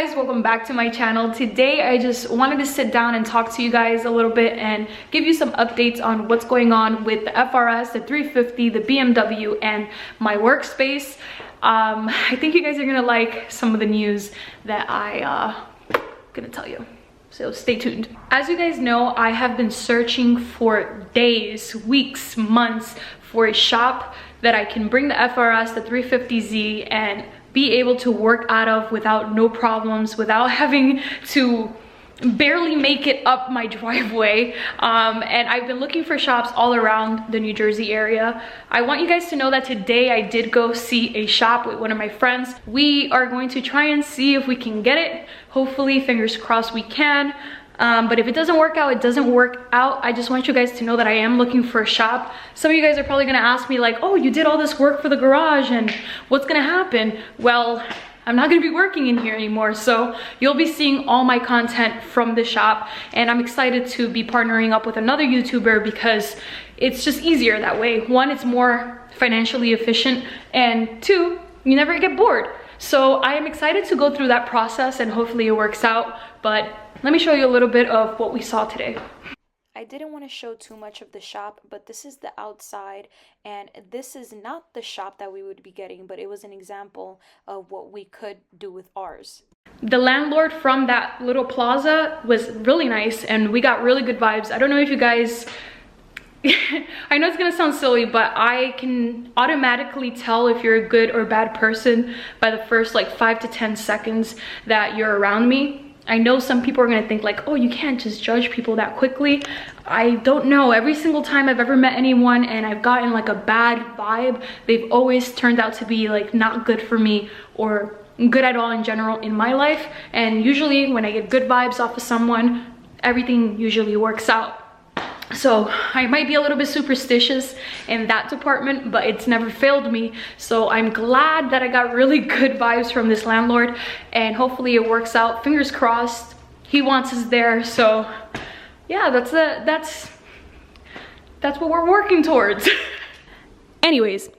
guys, welcome back to my channel. Today I just wanted to sit down and talk to you guys a little bit and give you some updates on what's going on with the FRS, the 350, the BMW, and my workspace. I think you guys are gonna like some of the news that I gonna tell you, so stay tuned. As you guys know, I have been searching for days, weeks, months for a shop that I can bring the FRS, the 350Z, and be able to work out of without no problems, without having to barely make it up my driveway. And I've been looking for shops all around the New Jersey area. I want you guys to know that today I did go see a shop with one of my friends. We are going to try and see if we can get it. Hopefully, fingers crossed, we can. But if it doesn't work out, it doesn't work out. I just want you guys to know that I am looking for a shop. Some of you guys are probably gonna ask me like, oh, you did all this work for the garage and what's gonna happen? Well, I'm not gonna be working in here anymore, so you'll be seeing all my content from the shop, and I'm excited to be partnering up with another YouTuber because it's just easier that way. One, it's more financially efficient, and two, you never get bored. So I am excited to go through that process and hopefully it works out, but let me show you a little bit of what we saw today. I didn't want to show too much of the shop, but this is the outside, and this is not the shop that we would be getting, but it was an example of what we could do with ours. The landlord from that little plaza was really nice, and we got really good vibes. I don't know if you guys I know it's gonna sound silly, but I can automatically tell if you're a good or bad person by the first like 5 to 10 seconds that you're around me. I know some people are gonna think like, oh, you can't just judge people that quickly. I don't know. Every single time I've ever met anyone and I've gotten like a bad vibe, they've always turned out to be like not good for me or good at all in general in my life. And usually when I get good vibes off of someone, everything usually works out. So I might be a little bit superstitious in that department, but it's never failed me. So I'm glad that I got really good vibes from this landlord, and hopefully it works out. Fingers crossed. He wants us there. So yeah, that's what we're working towards. Anyways,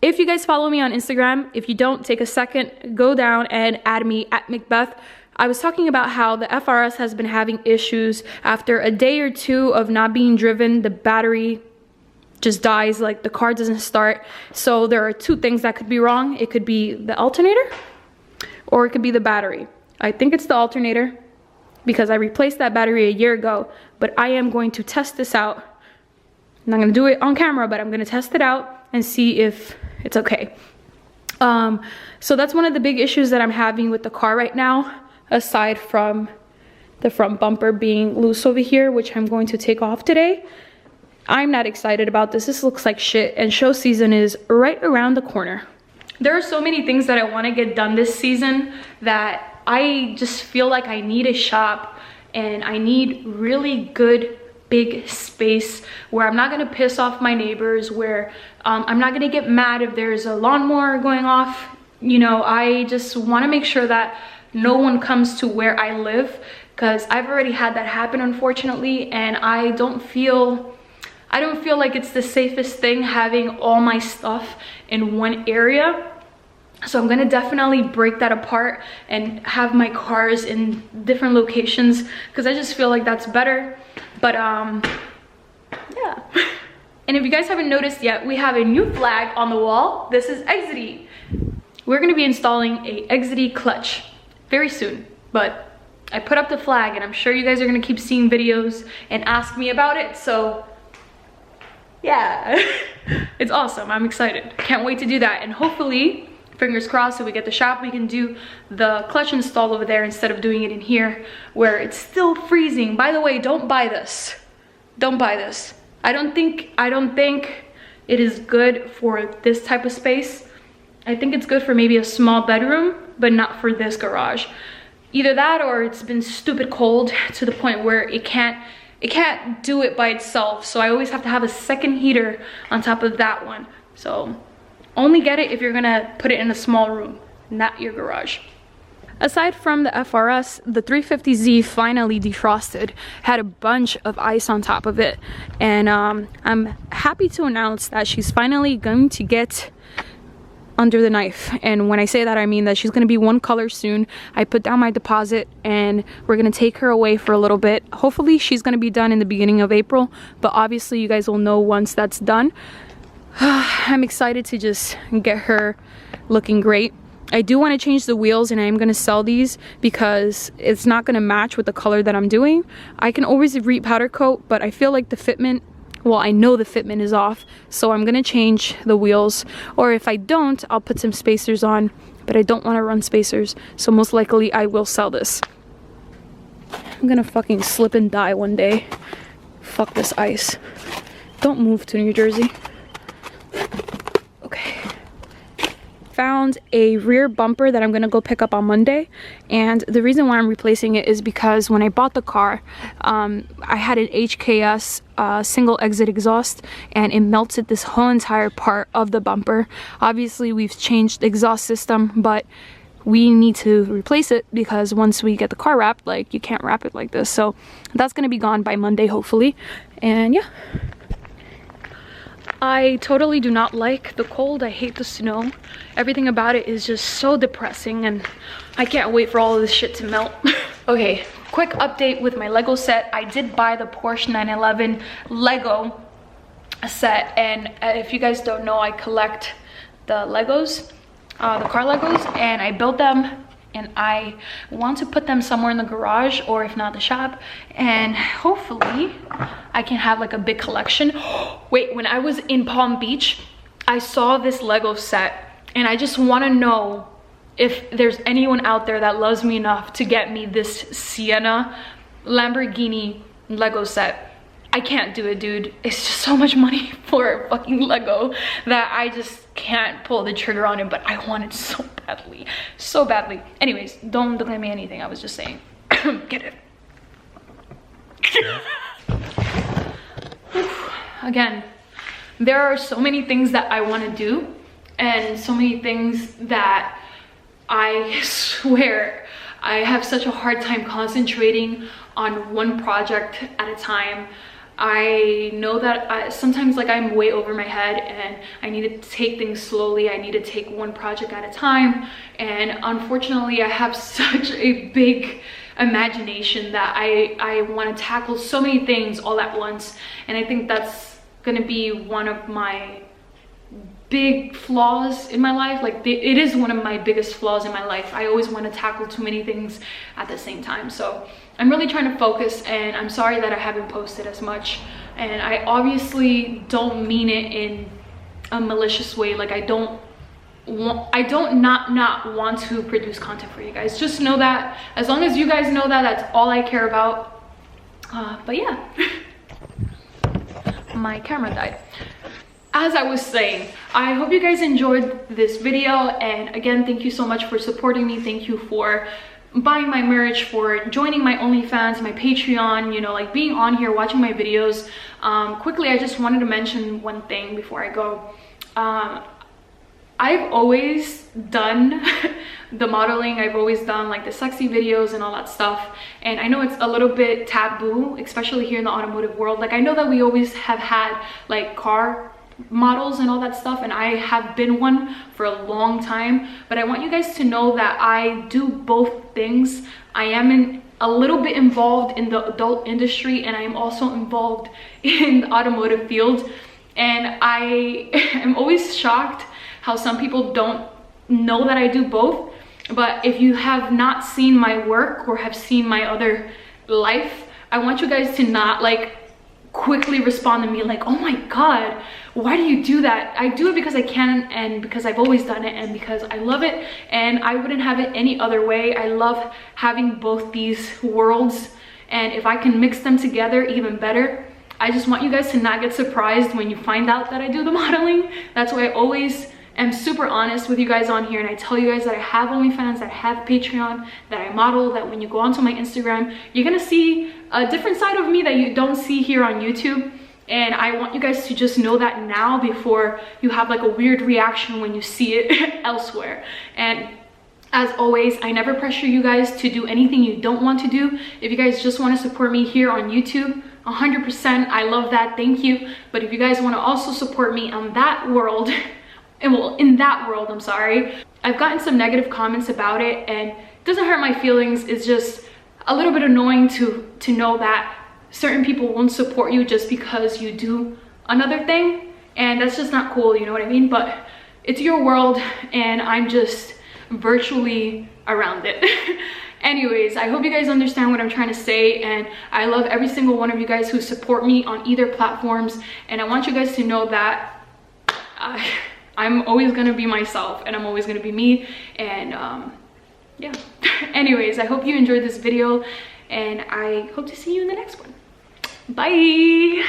if you guys follow me on Instagram, if you don't, take a second, go down and add me at McBeth. I was talking about how the FRS has been having issues. After a day or two of not being driven, the battery just dies, like the car doesn't start. So there are two things that could be wrong. It could be the alternator or it could be the battery. I think it's the alternator because I replaced that battery a year ago, but I am going to test this out. I'm not gonna do it on camera, but I'm gonna test it out and see if it's okay. So that's one of the big issues that I'm having with the car right now, aside from the front bumper being loose over here, which I'm going to take off today. I'm not excited about this. This looks like shit, and show season is right around the corner. There are so many things that I want to get done this season that I just feel like I need a shop, and I need really good big space where I'm not going to piss off my neighbors, where I'm not going to get mad if there's a lawnmower going off. You know, I just want to make sure that no one comes to where I live, because I've already had that happen, unfortunately, and I don't feel like it's the safest thing having all my stuff in one area. So I'm gonna definitely break that apart and have my cars in different locations, because I just feel like that's better. But yeah. And if you guys haven't noticed yet, we have a new flag on the wall. This is Exity. We're gonna be installing a Exity clutch very soon, but I put up the flag and I'm sure you guys are gonna keep seeing videos and ask me about it, so yeah. It's awesome. I'm excited. Can't wait to do that, and hopefully, fingers crossed, if we get the shop, we can do the clutch install over there instead of doing it in here where it's still freezing. By the way, don't buy this. Don't buy this. I don't think it is good for this type of space. I think it's good for maybe a small bedroom, but not for this garage. Either that or it's been stupid cold to the point where it can't do it by itself. So I always have to have a second heater on top of that one. So only get it if you're gonna put it in a small room, not your garage. Aside from the FRS, the 350Z finally defrosted, had a bunch of ice on top of it. And I'm happy to announce that she's finally going to get under the knife. And when I say that, I mean that she's gonna be one color soon. I put down my deposit and we're gonna take her away for a little bit. Hopefully she's gonna be done in the beginning of April, but obviously you guys will know once that's done. I'm excited to just get her looking great. I do want to change the wheels, and I am going to sell these because it's not going to match with the color that I'm doing. I can always re-powder coat, but I feel like the fitment, well, I know the fitment is off, so I'm going to change the wheels. Or if I don't, I'll put some spacers on, but I don't want to run spacers, so most likely I will sell this. I'm going to fucking slip and die one day. Fuck this ice. Don't move to New Jersey. Found a rear bumper that I'm gonna go pick up on Monday, and the reason why I'm replacing it is because when I bought the car, I had an HKS single exit exhaust, and it melted this whole entire part of the bumper. Obviously we've changed the exhaust system, but we need to replace it because once we get the car wrapped, like, you can't wrap it like this. So that's gonna be gone by Monday hopefully. And yeah, I totally do not like the cold. I hate the snow. Everything about it is just so depressing, and I can't wait for all of this shit to melt. Okay, quick update with my Lego set. I did buy the Porsche 911 Lego set, and if you guys don't know, I collect the Legos, the car Legos, and I built them, and I want to put them somewhere in the garage, or if not the shop, and hopefully I can have like a big collection. Wait, when I was in Palm Beach, I saw this Lego set, and I just want to know if there's anyone out there that loves me enough to get me this Sienna Lamborghini Lego set. I can't do it, dude. It's just so much money for fucking Lego that I just can't pull the trigger on it, but I want it so badly, so badly. Anyways, don't blame me anything. I was just saying. Get it. Again, there are so many things that I want to do, and so many things that I swear I have such a hard time concentrating on one project at a time. I know that sometimes, like, I'm way over my head and I need to take things slowly. I need to take one project at a time, and unfortunately I have such a big imagination that I want to tackle so many things all at once, and I think that's gonna be one of my big flaws in my life. Like, it is one of my biggest flaws in my life. I always want to tackle too many things at the same time. So I'm really trying to focus, and I'm sorry that I haven't posted as much, and I obviously don't mean it in a malicious way. Like, I don't not want to produce content for you guys. Just know that, as long as you guys know that, that's all I care about. But yeah. My camera died. As I was saying, I hope you guys enjoyed this video, and again, thank you so much for supporting me. Thank you for buying my merch, for joining my OnlyFans, my Patreon, you know, like being on here, watching my videos. Quickly, I just wanted to mention one thing before I go. I've always done the modeling. I've always done like the sexy videos and all that stuff, and I know it's a little bit taboo, especially here in the automotive world. Like, I know that we always have had like car models and all that stuff, and I have been one for a long time, but I want you guys to know that I do both things. I am a little bit involved in the adult industry, and I am also involved in the automotive field, and I am always shocked how some people don't know that I do both. But if you have not seen my work or have seen my other life, I want you guys to not like quickly respond to me like, oh my god, why do you do that? I do it because I can, and because I've always done it, and because I love it, and I wouldn't have it any other way. I love having both these worlds, and if I can mix them together, even better. I just want you guys to not get surprised when you find out that I do the modeling. That's why I always am super honest with you guys on here, and I tell you guys that I have OnlyFans, that I have Patreon, that I model, that when you go onto my Instagram, you're gonna see a different side of me that you don't see here on YouTube. And I want you guys to just know that now, before you have like a weird reaction when you see it elsewhere. And as always, I never pressure you guys to do anything you don't want to do. If you guys just want to support me here on YouTube, 100%, I love that, thank you. But if you guys want to also support me on that world, and well, in that world, I'm sorry, I've gotten some negative comments about it, and it doesn't hurt my feelings. It's just a little bit annoying to know that certain people won't support you just because you do another thing, and that's just not cool, you know what I mean? But it's your world, and I'm just virtually around it. Anyways, I hope you guys understand what I'm trying to say, and I love every single one of you guys who support me on either platforms, and I want you guys to know that I'm always gonna be myself, and I'm always gonna be me, and yeah. Anyways, I hope you enjoyed this video, and I hope to see you in the next one. Bye.